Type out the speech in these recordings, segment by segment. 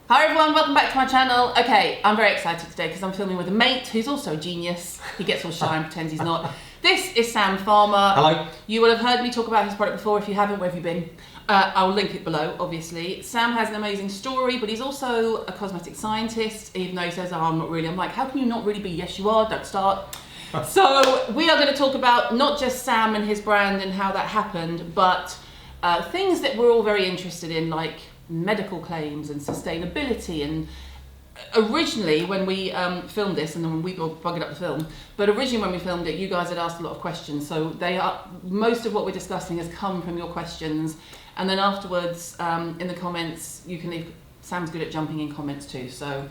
Hi everyone, welcome back to my channel. Okay, I'm very excited today because I'm filming with a mate who's also a genius. He gets all shy and pretends he's not. This is Sam Farmer. Hello. You will have heard me talk about his product before. If you haven't, where have you been? I will link it below, obviously. Sam has an amazing story, but he's also a cosmetic scientist, even though he says, oh, I'm not really. I'm like, how can you not really be? Yes, you are, don't start. So we are going to talk about not just Sam and his brand and how that happened, but things that we're all very interested in, like medical claims and sustainability. And originally when we filmed this, and then we bugged up the film, but originally when we filmed it, you guys had asked a lot of questions, so most of what we're discussing has come from your questions. And then afterwards in the comments you can leave. Sam's good at jumping in comments too, so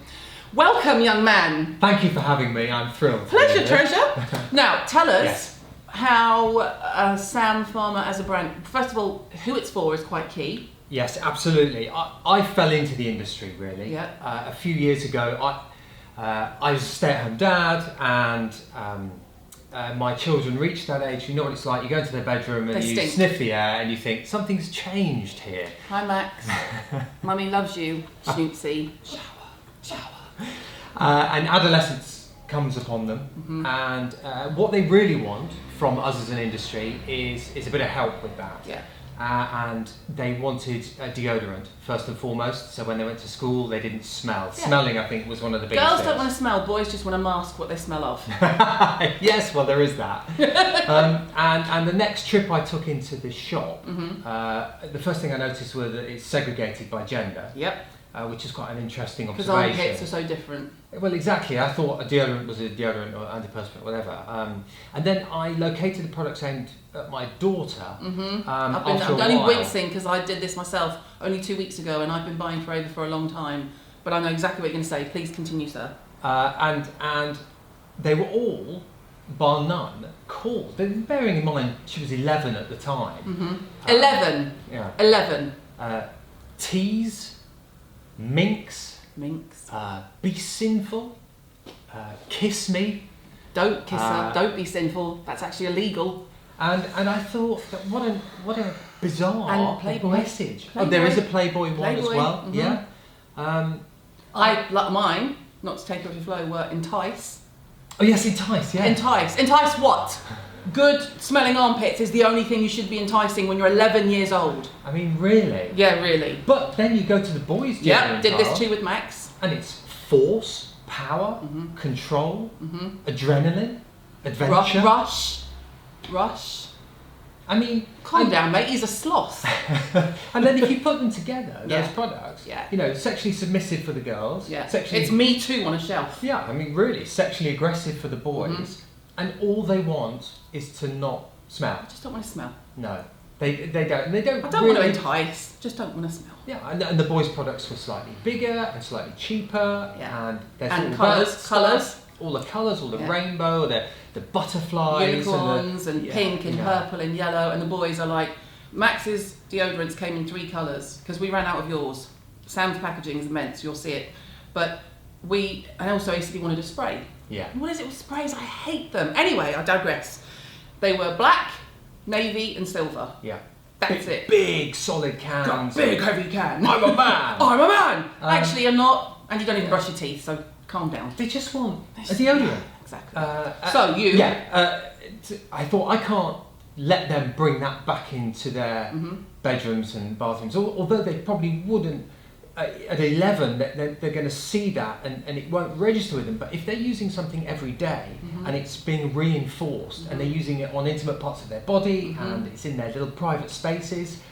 welcome, young man. Thank you for having me. I'm thrilled. Pleasure, treasure. Now tell us how Sam Farmer as a brand, first of all, who it's for is quite key. Yes, absolutely. I fell into the industry really. Yeah. A few years ago. I was a stay-at-home dad, and my children reached that age. You know what it's like. You go into their bedroom and you sniff the air and you think something's changed here. Hi Max. Mummy loves you. Snoopsy. Shower. And adolescence comes upon them, and what they really want from us as an industry is a bit of help with that. Yeah. And they wanted a deodorant first and foremost, so when they went to school they didn't smell. Yeah. Smelling, I think, was one of the biggest Girls things. don't want to smell, boys just want to mask what they smell of. Yes, well, there is that. And the next trip I took into the shop, the first thing I noticed was that it's segregated by gender. Yep. Which is quite an interesting Because observation. armpits are so different. Well, exactly. I thought a deodorant was a deodorant or antiperspirant, whatever. And then I located the products aimed at my daughter. I'm only wincing because I did this myself only 2 weeks ago, and I've been buying Forever for a long time. But I know exactly what you're going to say. Please continue, sir. And they were all, bar none, called. Bearing in mind she was 11 at the time. 11. Yeah. 11. Tease. Minx. Be sinful. Kiss me. Don't kiss her. Don't be sinful. That's actually illegal. And I thought that what a bizarre And Playboy. message. Playboy. Oh, there is a Playboy one as well. Yeah. I like mine. Not to take off your flow. Were entice. Oh yes, entice. Yeah. Entice. Entice what? Good smelling armpits is the only thing you should be enticing when you're 11 years old. I mean, really? Yeah, really. But then you go to the boys' Yeah, did this aisle, too with Max. and it's force, power, control, adrenaline, adventure. Rush. I mean, Calm down, mate. He's a sloth. and then if you put them together, those Yeah. products, Yeah. you know, sexually submissive for the girls. Yeah. Sexually, It's Me Too on a shelf. yeah, I mean, really, sexually aggressive for the boys, and all they want is to not smell. I just don't want to smell. No, they don't. They don't. I don't want to entice. Just don't want to smell. Yeah, and the boys' products were slightly bigger and slightly cheaper, Yeah. and there's And all that colours, stuff, all the colours, all the Yeah. rainbow, the butterflies, Unicorns and yeah, pink and yeah. purple and yellow, and the boys are like, Max's deodorants came in 3 colours because we ran out of yours. Sam's packaging is immense, you'll see it. But and also ACD wanted a spray. Yeah. What is it with sprays? I hate them. Anyway, I digress. They were black, navy and silver. Yeah. That's it. Big solid cans. Got big heavy can. I'm a man. I'm a man. Actually, I'm not. And you don't even brush your teeth, so calm down. They just want a deodorant. Exactly. So you. Yeah. I thought I can't let them bring that back into their bedrooms and bathrooms. Although they probably wouldn't. At 11, they're going to see that and it won't register with them. But if they're using something every day and it's being reinforced and they're using it on intimate parts of their body and it's in their little private spaces,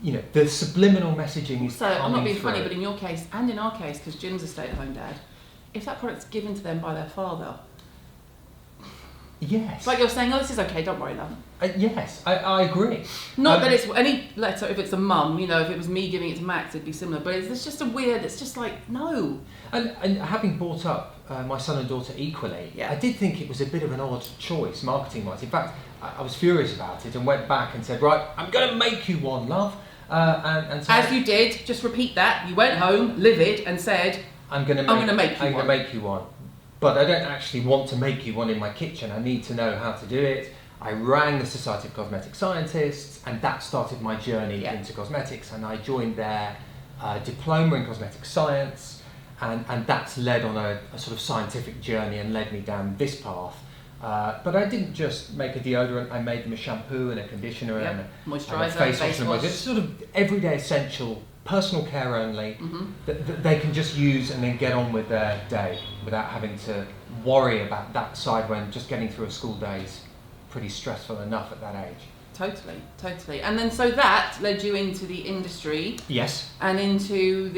you know, the subliminal messaging is So I'm not being funny, through. but in your case and in our case, because Jim's a stay-at-home dad, if that product's given to them by their father, Yes. it's like you're saying, oh, this is okay, don't worry, love. Yes, I agree. Not that it's any letter, if it's a mum, you know, if it was me giving it to Max, it'd be similar. But it's just a weird, it's just like, no. And having brought up my son and daughter equally, Yeah. I did think it was a bit of an odd choice, marketing-wise. In fact, I was furious about it and went back and said, right, I'm going to make you one, love. And so As you did, just repeat that. You went home, livid, and said, I'm going to make you one. But I don't actually want to make you one in my kitchen. I need to know how to do it. I rang the Society of Cosmetic Scientists, and that started my journey into cosmetics. And I joined there a diploma in cosmetic science, and that's led on a sort of scientific journey and led me down this path. But I didn't just make a deodorant, I made them a shampoo and a conditioner and a moisturiser, face wash and a moisturiser. It's sort of everyday essential, personal care only, that they can just use and then get on with their day without having to worry about that side when just getting through a school day is pretty stressful enough at that age. Totally. And then so that led you into the industry. Yes. And into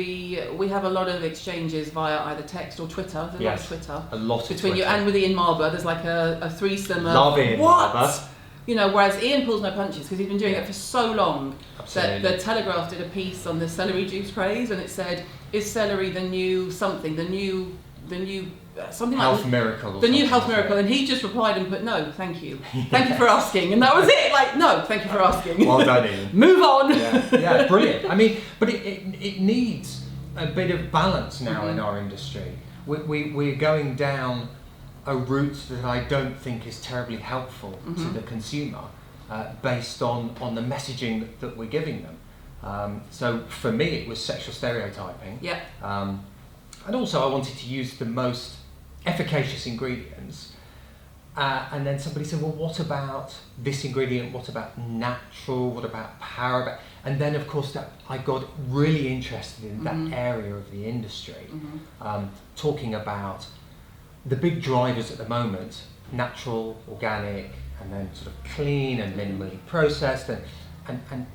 we have a lot of exchanges via either text or Twitter. There's A lot of between Twitter. you and with Ian Marber. There's like a threesome of Love Ian Marber. You know, whereas Ian pulls no punches because he's been doing it for so long. Absolutely. That the Telegraph did a piece on the celery juice craze, and it said, "Is celery the new something? The new something health like miracle. The new health miracle?" And he just replied and put, "No, thank you. Thank you for asking." And that was it. Like, no, thank you for asking. Well done, Ian. Move on. Yeah, brilliant. I mean, but it needs a bit of balance now in our industry. We're going down a route that I don't think is terribly helpful to the consumer, based on the messaging that we're giving them. So for me, it was sexual stereotyping. Yeah. And also I wanted to use the most efficacious ingredients. And then somebody said, well, what about this ingredient? What about natural? What about paraben? And then, of course, that I got really interested in that area of the industry, talking about the big drivers at the moment: natural, organic, and then sort of clean and minimally processed. And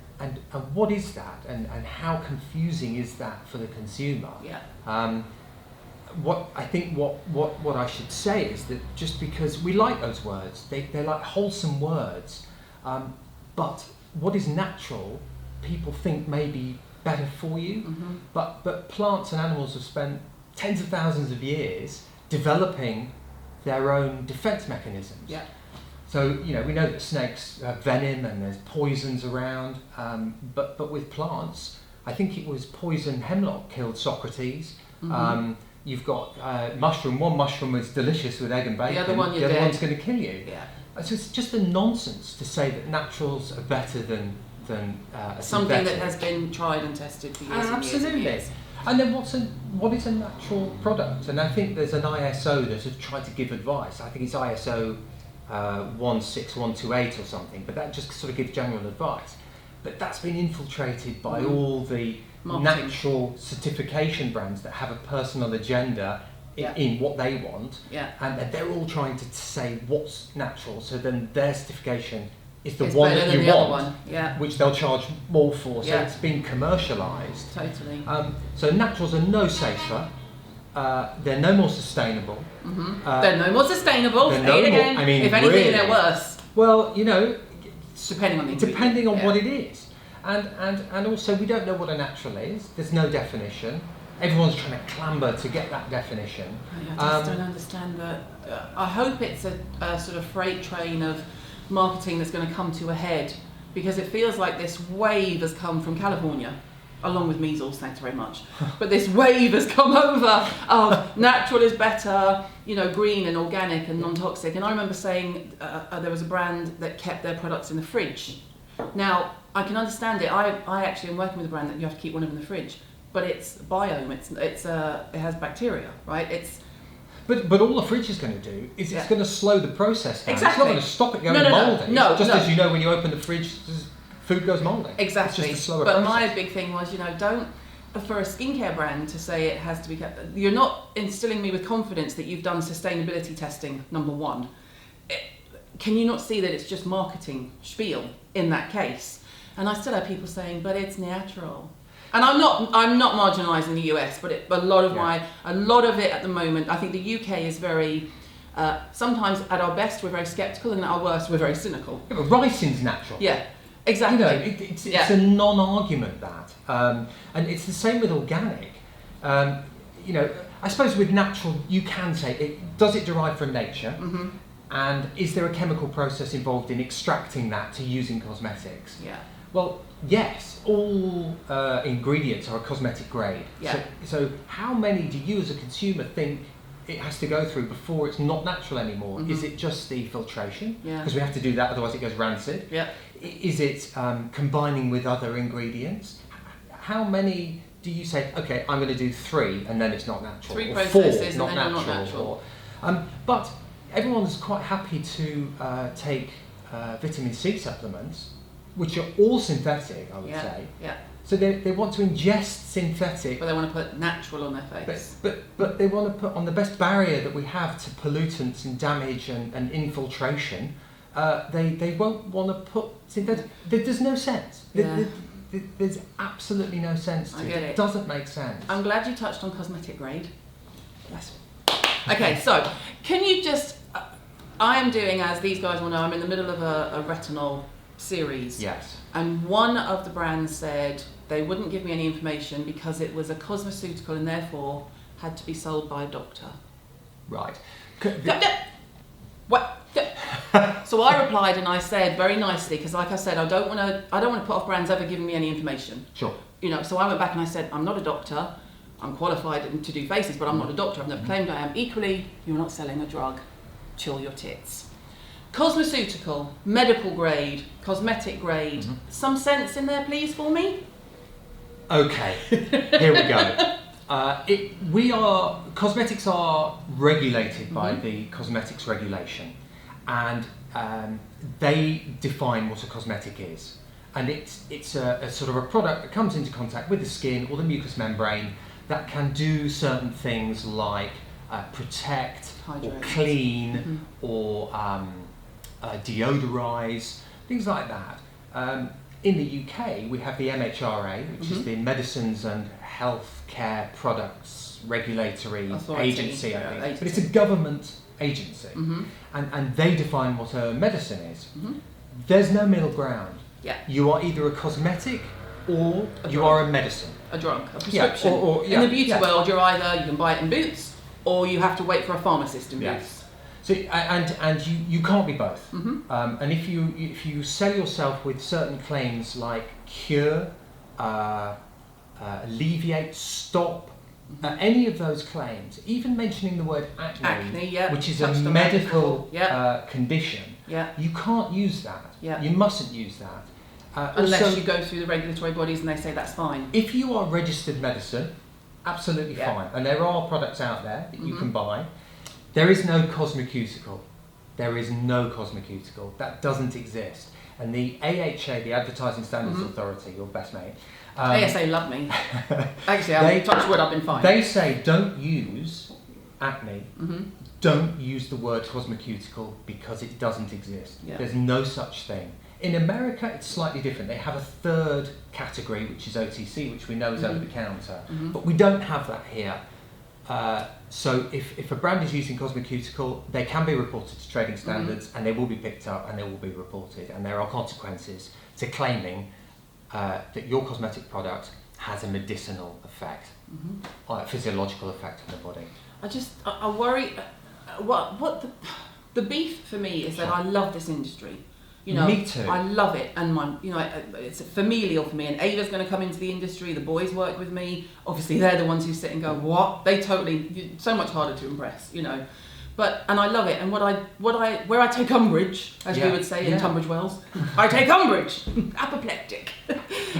what is that? And how confusing is that for the consumer? Yeah. What I should say is that just because we like those words, they're like wholesome words, but what is natural, people think may be better for you, but plants and animals have spent tens of thousands of years developing their own defense mechanisms. Yeah. So, you know, we know that snakes have venom and there's poisons around, but with plants, I think it was poison hemlock killed Socrates. You've got mushroom. One mushroom is delicious with egg and bacon. The other one, the other one's going to kill you. Yeah. So it's just a nonsense to say that naturals are better than something synthetic. that has been tried and tested for years and years and Absolutely. years. And then what is a natural product? And I think there's an ISO that has tried to give advice. I think it's ISO 16128 or something, but that just sort of gives general advice. But that's been infiltrated by all the marketing, natural certification brands that have a personal agenda in what they want, and they're all trying to say what's natural, so then their certification is the one that you want, which they'll charge more for, so it's been commercialised. Totally. So naturals are no safer, they're no more sustainable. They're no more sustainable, say it again. I mean, if anything, really, they're worse. Well, you know, depending on what it is. And also we don't know what a natural is. There's no definition. Everyone's trying to clamber to get that definition. I just don't understand that. I hope it's a sort of freight train of marketing that's going to come to a head, because it feels like this wave has come from California, along with measles, thanks very much. But this wave has come over of natural is better, you know, green and organic and non-toxic. And I remember saying there was a brand that kept their products in the fridge. Now, I can understand it. I actually am working with a brand that you have to keep one of them in the fridge, but it's biome. It has bacteria, right? But all the fridge is going to do is it's going to slow the process down. Exactly. It's not going to stop it going mouldy. No. As you know, when you open the fridge, food goes mouldy. Exactly. It's just a slower but process. my big thing was, you know, don't, for a skincare brand to say it has to be kept, you're not instilling me with confidence that you've done sustainability testing, number one. Can you not see that it's just marketing spiel in that case? And I still have people saying, but it's natural. And I'm not marginalising the US, but a lot of it at the moment, I think the UK is very, sometimes at our best we're very sceptical, and at our worst we're very cynical. Yeah, but ricing's natural. Yeah, exactly. You know, it's a non-argument that, and it's the same with organic. You know, I suppose with natural you can say does it derive from nature, and is there a chemical process involved in extracting that to use in cosmetics? Yeah. Well, yes, all ingredients are a cosmetic grade. Yeah. So how many do you as a consumer think it has to go through before it's not natural anymore? Is it just the filtration? Yeah. Because we have to do that, otherwise it goes rancid. Yeah. Is it combining with other ingredients? How many do you say, okay, I'm going to do 3 and then it's not natural? 3 or processes 4, and then you're not natural. But everyone's quite happy to take vitamin C supplements, which are all synthetic, I would say. Yeah. So they want to ingest synthetic. But they want to put natural on their face. But they want to put on the best barrier that we have to pollutants and damage and infiltration. They won't want to put synthetic. There's no sense. Yeah. There's absolutely no sense to it. It doesn't make sense. I'm glad you touched on cosmetic grade. Yes. Okay, so can you just... I am doing, as these guys will know, I'm in the middle of a retinol series. Yes. And one of the brands said they wouldn't give me any information because it was a cosmeceutical and therefore had to be sold by a doctor. Right. What? So I replied and I said very nicely, because like I said, I don't want to put off brands ever giving me any information. Sure. So I went back and I said, I'm not a doctor. I'm qualified to do faces, but I'm not a doctor. I've never claimed I am. Equally, you're not selling a drug. Chill your tits. Cosmeceutical, medical grade, cosmetic grade. Some sense in there, please, for me? Okay, here we go. Cosmetics are regulated by the cosmetics regulation, and they define what a cosmetic is. And it's a sort of a product that comes into contact with the skin or the mucous membrane that can do certain things like protect, hydrate, or clean, or deodorize, things like that. In the UK, we have the MHRA, which is the Medicines and Healthcare Products Regulatory Agency, I think. But it's a government agency, and they define what a medicine is. There's no middle ground. Yeah. You are either a cosmetic or you are a medicine. A drug, a prescription. Yeah, in the beauty world, you're either, you can buy it in Boots, or you have to wait for a pharmacist in Boots. So, and you can't be both. And if you sell yourself with certain claims like cure, alleviate, stop, any of those claims, even mentioning the word acne, which is a medical condition, you can't use that. You mustn't use that. Unless you go through the regulatory bodies and they say that's fine. If you are registered medicine, absolutely fine. And there are products out there that you can buy. There is no cosmeceutical. There is no cosmeceutical. That doesn't exist. And the AHA, the Advertising Standards Authority, your best mate. ASA love me. Actually, I'll touch wood, I've been fine. They say don't use acne. Don't use the word cosmeceutical because it doesn't exist. There's no such thing. In America, it's slightly different. They have a third category, which is OTC, which we know is over the counter. But we don't have that here. So if a brand is using cosmeceutical, they can be reported to trading standards and they will be picked up and they will be reported. And there are consequences to claiming that your cosmetic product has a medicinal effect, or a physiological effect on the body. I worry, what the beef for me is that I love this industry. Me too. I love it, and it's familial for me. And Ava's going to come into the industry. The boys work with me. Obviously, they're the ones who sit and go, "What?" They totally so much harder to impress, But I love it. And where I take umbrage, as we would say in Tunbridge Wells, I take umbrage, apoplectic,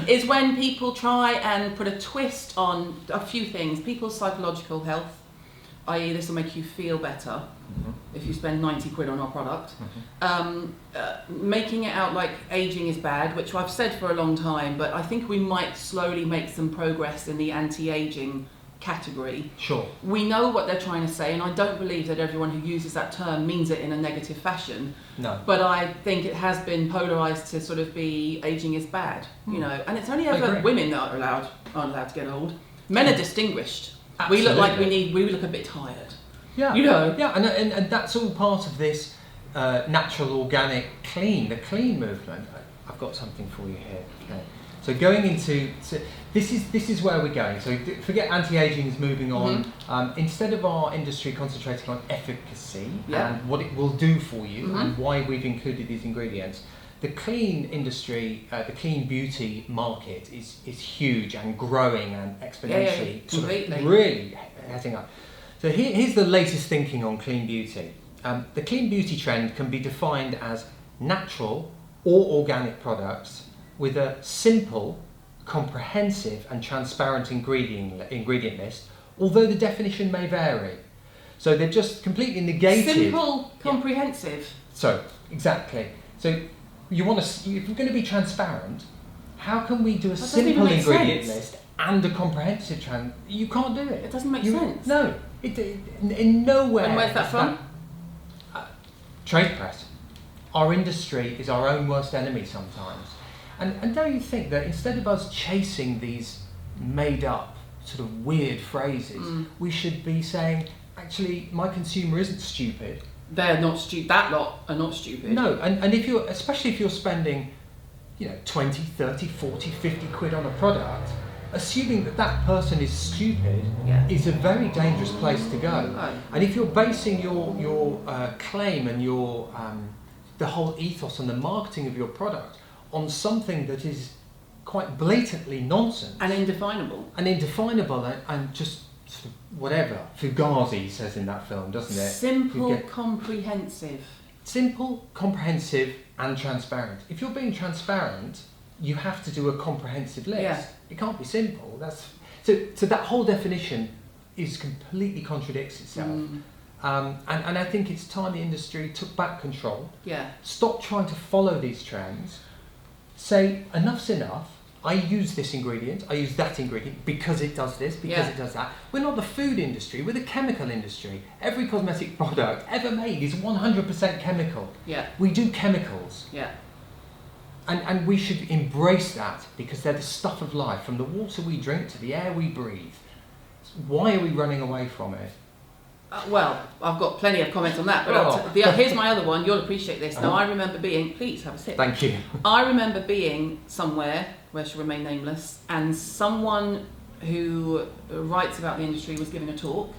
is when people try and put a twist on a few things. People's psychological health, i.e., this will make you feel better. If you spend 90 quid on our product, making it out like aging is bad, which I've said for a long time, but I think we might slowly make some progress in the anti-aging category. Sure. We know what they're trying to say, and I don't believe that everyone who uses that term means it in a negative fashion. No. But I think it has been polarised to sort of be aging is bad, and it's only ever women that aren't allowed to get old. Men are distinguished. Absolutely. We look like we look a bit tired. Yeah, and that's all part of this natural, organic, clean, the clean movement. I've got something for you here. Okay. So going into this is where we're going. So forget anti-aging is moving on. Instead of our industry concentrating on efficacy and what it will do for you and why we've included these ingredients, the clean industry, the clean beauty market is huge and growing and exponentially, sort of really heading up. So here's the latest thinking on clean beauty. The clean beauty trend can be defined as natural or organic products with a simple comprehensive and transparent ingredient list, although the definition may vary. So they're just completely negated. Simple, comprehensive. So, exactly. So you want to, if you're going to be transparent, how can we do a simple ingredient list and a comprehensive you can't do it. It doesn't make sense. No, in nowhere. And where's that from? Trade press. Our industry is our own worst enemy sometimes. And don't you think that instead of us chasing these made up sort of weird phrases, we should be saying, actually, my consumer isn't stupid. They're not stupid. That lot are not stupid. No, and if you're, especially if you're spending, 20, 30, 40, 50 quid on a product, assuming that that person is stupid is a very dangerous place to go. Oh. And if you're basing your claim and your the whole ethos and the marketing of your product on something that is quite blatantly nonsense and indefinable and just sort of whatever, Fugazi says in that film, doesn't it? Simple, comprehensive. Simple, comprehensive and transparent. If you're being transparent, you have to do a comprehensive list. Yeah. It can't be simple. So that whole definition completely contradicts itself. And I think it's time the industry took back control. Yeah. Stop trying to follow these trends. Say enough's enough. I use this ingredient, I use that ingredient because it does this, because it does that. We're not the food industry, we're the chemical industry. Every cosmetic product ever made is 100% chemical. Yeah. We do chemicals. Yeah. And we should embrace that because they're the stuff of life, from the water we drink to the air we breathe. Why are we running away from it? Well, I've got plenty of comments on that, but here's my other one. You'll appreciate this. Now, I remember being... Please, have a sip. Thank you. I remember being somewhere, where she'll remain nameless, and someone who writes about the industry was giving a talk,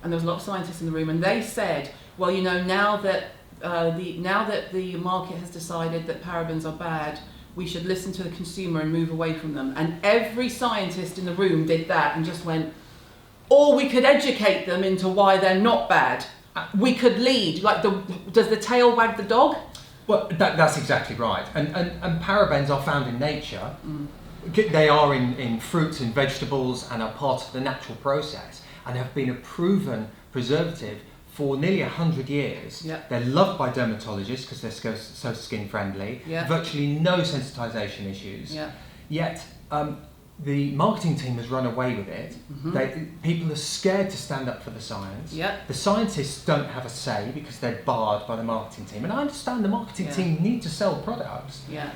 and there was a lot of scientists in the room, and they said, well, now that the market has decided that parabens are bad, we should listen to the consumer and move away from them. And every scientist in the room did that and just went, or we could educate them into why they're not bad. We could lead, does the tail wag the dog? Well, that's exactly right. And parabens are found in nature. They are in fruits and vegetables and are part of the natural process and have been a proven preservative for nearly 100 years. Yep. They're loved by dermatologists because they're so skin friendly. Yep. Virtually no sensitization issues. Yep. Yet the marketing team has run away with it. People are scared to stand up for the science. Yep. The scientists don't have a say because they're barred by the marketing team. And I understand the marketing team need to sell products. Yeah.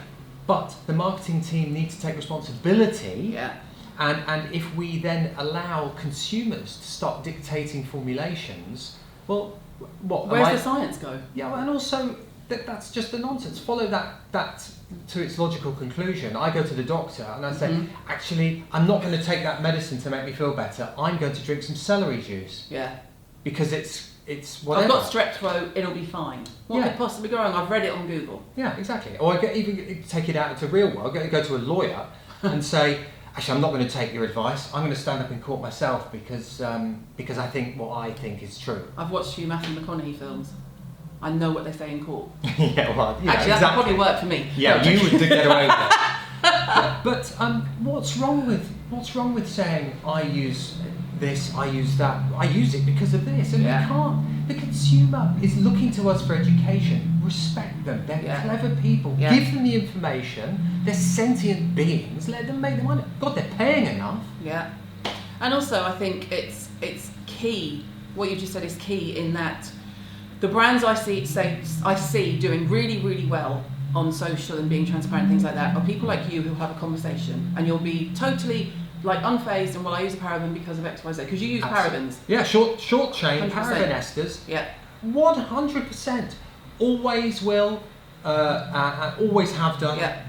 But the marketing team need to take responsibility. Yeah. And if we then allow consumers to start dictating formulations, well, what? Where's the science go? Yeah, and also that's just the nonsense. Follow that to its logical conclusion. I go to the doctor and I say, actually, I'm not going to take that medicine to make me feel better. I'm going to drink some celery juice. Yeah. Because it's whatever. I've got strep throat, it'll be fine. What could possibly go wrong? I've read it on Google. Yeah, exactly. Or I even take it out into the real world, go to a lawyer and say, actually, I'm not going to take your advice. I'm going to stand up in court myself because I think what I think is true. I've watched a few Matthew McConaughey films. I know what they say in court. Yeah, well, actually, that would probably work for me. Yeah, you would get away with it. But what's wrong with saying I use this, I use that, I use it because of this, and we can't. The consumer is looking to us for education. Respect them. They're clever people. Yeah. Give them the information. They're sentient beings. Let them make the money. God, they're paying enough. Yeah. And also, I think it's key. What you just said is key in that the brands I see doing really, really well on social and being transparent, things like that, are people like you who have a conversation, and you'll be totally unfazed and I use a paraben because of X, Y, Z, because you use parabens. Yeah, short chain 100%. paraben esters. Yeah. 100%. Always will, always have done. Yeah.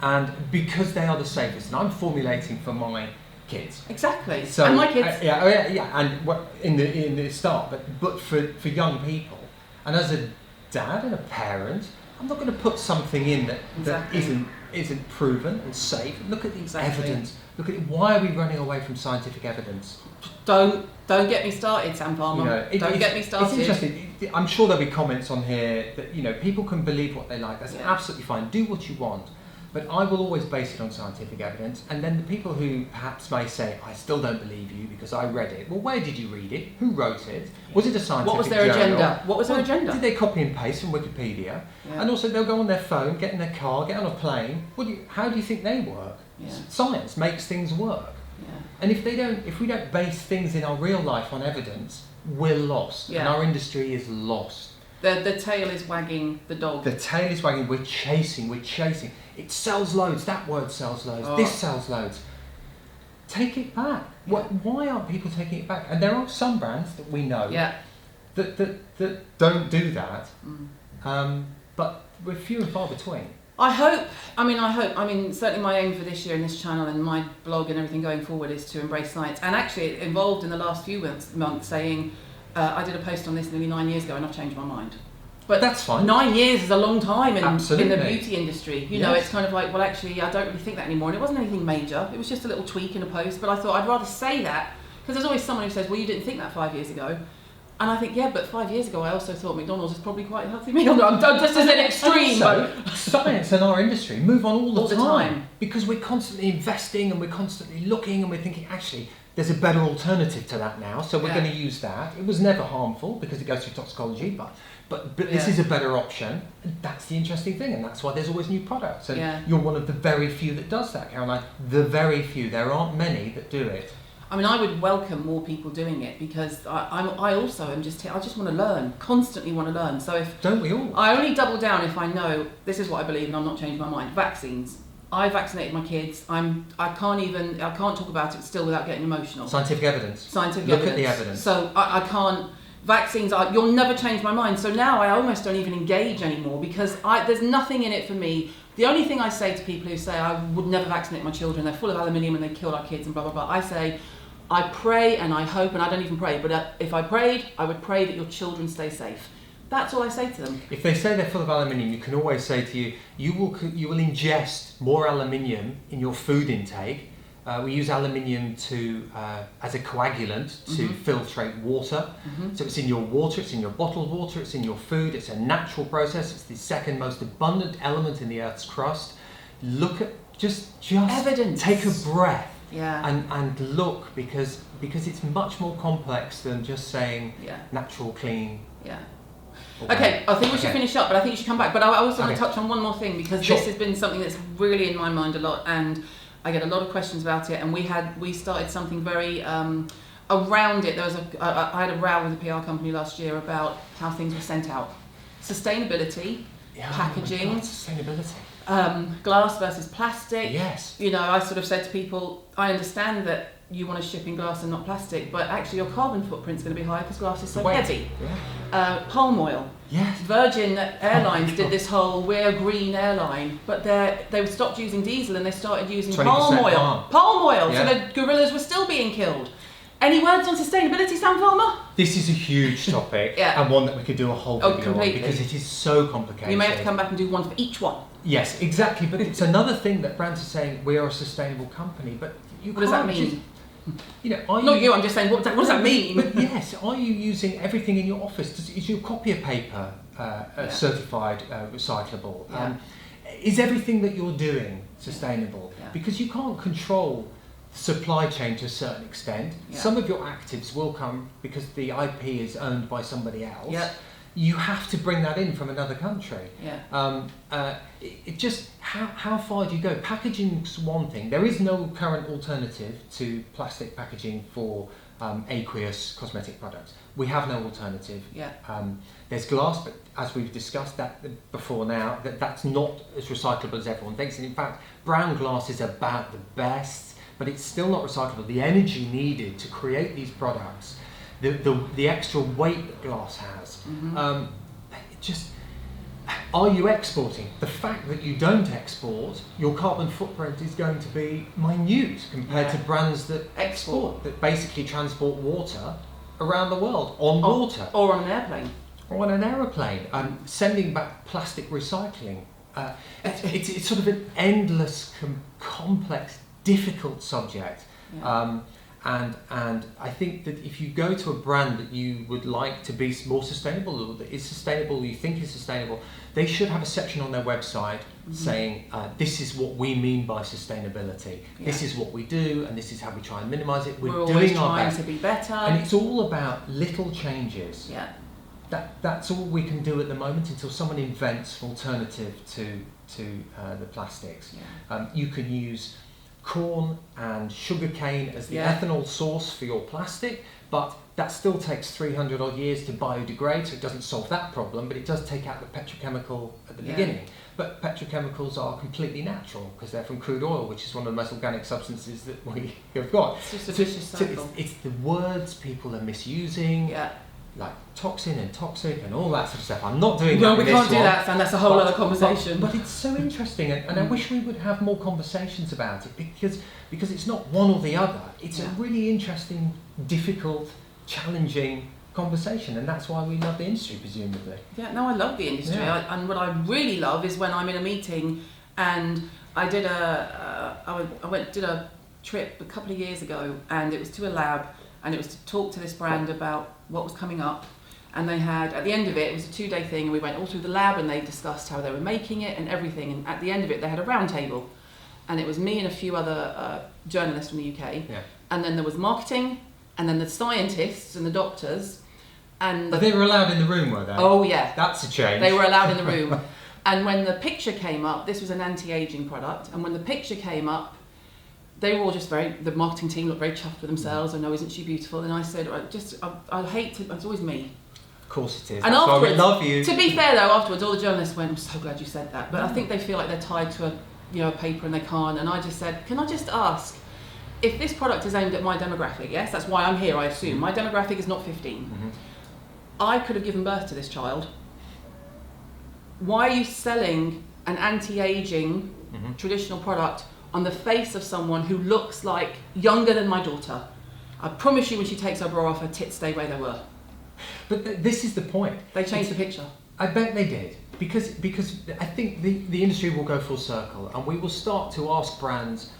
And because they are the safest, and I'm formulating for my kids. Exactly. So, and my kids. And in the start, but for young people, and as a dad and a parent, I'm not going to put something in that isn't proven and safe. Look at the evidence. Look at why are we running away from scientific evidence? Don't get me started, Sam Palmer. Don't get me started. It's interesting. I'm sure there'll be comments on here that people can believe what they like. That's absolutely fine. Do what you want, But I will always base it on scientific evidence. And then the people who perhaps may say, I still don't believe you because I read it. Well, where did you read it? Who wrote it? Was it a scientific What was their journal? agenda? What was their agenda? Did they copy and paste from Wikipedia? Yeah. And also they'll go on their phone, get in their car, get on a plane. How do you think they work? Yeah. Science makes things work. Yeah. And if we don't base things in our real life on evidence, we're lost. Yeah. And our industry is lost. The tail is wagging the dog. The tail is wagging, we're chasing. It sells loads, that word sells loads, this sells loads. Take it back. Yeah. Why aren't people taking it back? And there are some brands that we know that don't do that, but we're few and far between. I hope, certainly my aim for this year in this channel and my blog and everything going forward is to embrace science. And actually it evolved in the last few months saying, I did a post on this nearly 9 years ago and I've changed my mind. But that's fine. 9 years is a long time in the beauty industry. You know, it's kind of like, well, actually, I don't really think that anymore. And it wasn't anything major. It was just a little tweak in a post. But I thought I'd rather say that, because there's always someone who says, well, you didn't think that 5 years ago. And I think, yeah, but 5 years ago, I also thought McDonald's is probably quite a healthy meal. I'm just as an extreme. Science and our industry move on all the time. Because we're constantly investing and we're constantly looking and we're thinking, actually, there's a better alternative to that now, so we're going to use that. It was never harmful because it goes through toxicology, but this is a better option. And that's the interesting thing, and that's why there's always new products. And you're one of the very few that does that, Caroline. The very few. There aren't many that do it. I mean, I would welcome more people doing it because I also am I just want to learn, constantly want to learn. So don't we all? I only double down if I know this is what I believe and I'm not changing my mind. Vaccines. I vaccinated my kids. I can't talk about it still without getting emotional. Scientific evidence. Look at the evidence. So I can't. Vaccines you'll never change my mind. So now I almost don't even engage anymore because there's nothing in it for me. The only thing I say to people who say I would never vaccinate my children, they're full of aluminium and they kill our kids and blah blah blah. I say, I pray and I hope, and I don't even pray, but if I prayed, I would pray that your children stay safe. That's all I say to them. If they say they're full of aluminium, you can always say to you, you will ingest more aluminium in your food intake. We use aluminium as a coagulant to filtrate water. So it's in your water, it's in your bottled water, it's in your food. It's a natural process. It's the second most abundant element in the Earth's crust. Look at just evidence. Take a breath. Yeah. And look because it's much more complex than just saying natural, clean. Yeah. Okay, I think we should finish up, but I think you should come back. But I also want to touch on one more thing because this has been something that's really in my mind a lot, and I get a lot of questions about it. And we started something very around it. I had a row with a PR company last year about how things were sent out, sustainability, packaging, sustainability. Glass versus plastic. Yes. You know, I sort of said to people, I understand that you want to ship in glass and not plastic, but actually your carbon footprint's going to be higher because glass is so heavy. Yeah. Palm oil. Yes. Virgin Airlines did this whole we're a green airline, but they stopped using diesel and they started using palm oil. Palm oil. Yeah. So the gorillas were still being killed. Any words on sustainability, Sam Farmer? This is a huge topic and one that we could do a whole video on because it is so complicated. You may have to come back and do one for each one. Yes, exactly. But it's another thing that brands are saying we are a sustainable company. But what does that mean? I'm just saying, what does that mean? But yes, are you using everything in your office? Is your copier paper certified recyclable? Yeah. Is everything that you're doing sustainable? Yeah. Because you can't control the supply chain to a certain extent. Yeah. Some of your actives will come because the IP is owned by somebody else. Yeah. You have to bring that in from another country. Yeah. It just how far do you go? Packaging's one thing. There is no current alternative to plastic packaging for aqueous cosmetic products. We have no alternative. Yeah. There's glass, but as we've discussed that before now, that's not as recyclable as everyone thinks. And in fact, brown glass is about the best, but it's still not recyclable. The energy needed to create these products, the extra weight that glass has, are you exporting? The fact that you don't export, your carbon footprint is going to be minute compared to brands that export, that basically transport water around the world on water. Or on an airplane. Or on an aeroplane. Sending back plastic recycling. It's sort of an endless, complex, difficult subject. Yeah. And I think that if you go to a brand that you would like to be more sustainable, or that is sustainable, or you think is sustainable, they should have a section on their website saying, this is what we mean by sustainability. Yeah. This is what we do, and this is how we try and minimise it. We're always doing our trying best to be better. And it's all about little changes. Yeah. That's all we can do at the moment until someone invents an alternative to the plastics. Yeah. You can use corn and sugarcane as the ethanol source for your plastic, but that still takes 300 odd years to biodegrade, so it doesn't solve that problem, but it does take out the petrochemical at the beginning. But petrochemicals are completely natural because they're from crude oil, which is one of the most organic substances that we have got. It's just a vicious cycle. It's the words people are misusing. Yeah. Like toxin and toxic and all that sort of stuff. I'm not doing that. No, we can't do that, Sam. That's a whole other conversation. But it's so interesting, and I wish we would have more conversations about it because it's not one or the other. It's a really interesting, difficult, challenging conversation, and that's why we love the industry, presumably. Yeah, no, I love the industry, and what I really love is when I'm in a meeting, and I did did a trip a couple of years ago, and it was to a lab, and it was to talk to this brand about what was coming up, and they had, at the end of it was a 2-day thing, and we went all through the lab, and they discussed how they were making it and everything, and at the end of it they had a round table, and it was me and a few other journalists from the UK, and then there was marketing, and then the scientists and the doctors, and they were allowed in the room, were they? Oh yeah, that's a change. They were allowed in the room. And when the picture came up, this was an anti-aging product, and when the picture came up, they were all just the marketing team looked very chuffed with themselves. I know, isn't she beautiful? And I said, I hate to, it's always me. Of course it is. And that's afterwards, why we love you. To be fair though, afterwards all the journalists went, I'm so glad you said that. But I think they feel like they're tied to a paper and they can't. And I just said, can I just ask, if this product is aimed at my demographic, yes, that's why I'm here, I assume. My demographic is not 15. Mm-hmm. I could have given birth to this child. Why are you selling an anti-aging traditional product on the face of someone who looks like younger than my daughter? I promise you, when she takes her bra off, her tits stay where they were. But this is the point. They changed the picture. I bet they did, because I think the industry will go full circle, and we will start to ask brands,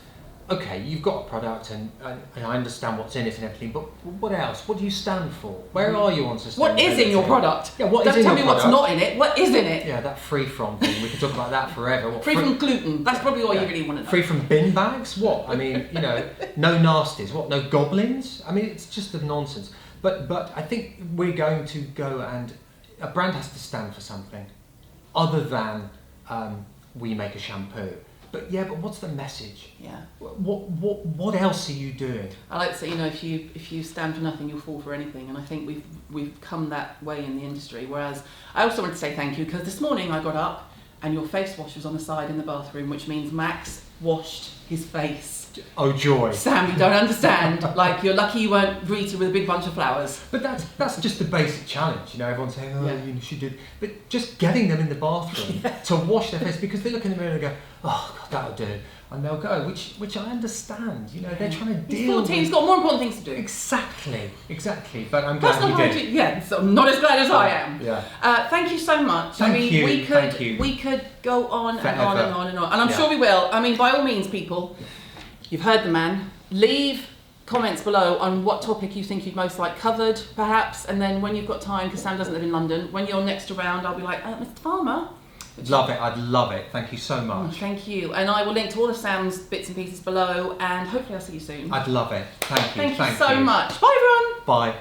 okay, you've got a product, and I understand what's in it and everything, but what else? What do you stand for? Where are you on sustainability? What is in your product? Yeah, what Don't is in tell your me product? what's not in it. What is in it? Yeah, that free from thing. We could talk about that forever. Free from gluten. That's probably all you really want to know. Free from bin bags? What? I mean, no nasties. What? No goblins? I mean, it's just a nonsense. But I think we're going to go, and a brand has to stand for something other than we make a shampoo. But what's the message? Yeah. What else are you doing? I like to say, if you stand for nothing, you'll fall for anything. And I think we've come that way in the industry. Whereas I also want to say thank you, because this morning I got up and your face wash was on the side in the bathroom, which means Max washed his face. Oh joy! Sam, you don't understand. Like, you're lucky you weren't greeted with a big bunch of flowers. But that's just the basic challenge. Everyone's saying, she did. But just getting them in the bathroom to wash their face, because they look in the mirror and they go, oh God, that'll do, and they'll go, which I understand. They're trying to deal. He's got more important things to do. Exactly. But I'm glad you did. Yeah, so I'm not as glad as I am. Yeah. Thank you so much. Thank you. We could go on Forever. and on and on and on, and I'm sure we will. I mean, by all means, people. You've heard the man. Leave comments below on what topic you think you'd most like covered, perhaps, and then when you've got time, because Sam doesn't live in London, when you're next around, I'll be like, Mr. Farmer. Love it. I'd love it. Thank you so much. Thank you. And I will link to all of Sam's bits and pieces below, and hopefully I'll see you soon. I'd love it. Thank you. Thank you so much. Bye, everyone. Bye.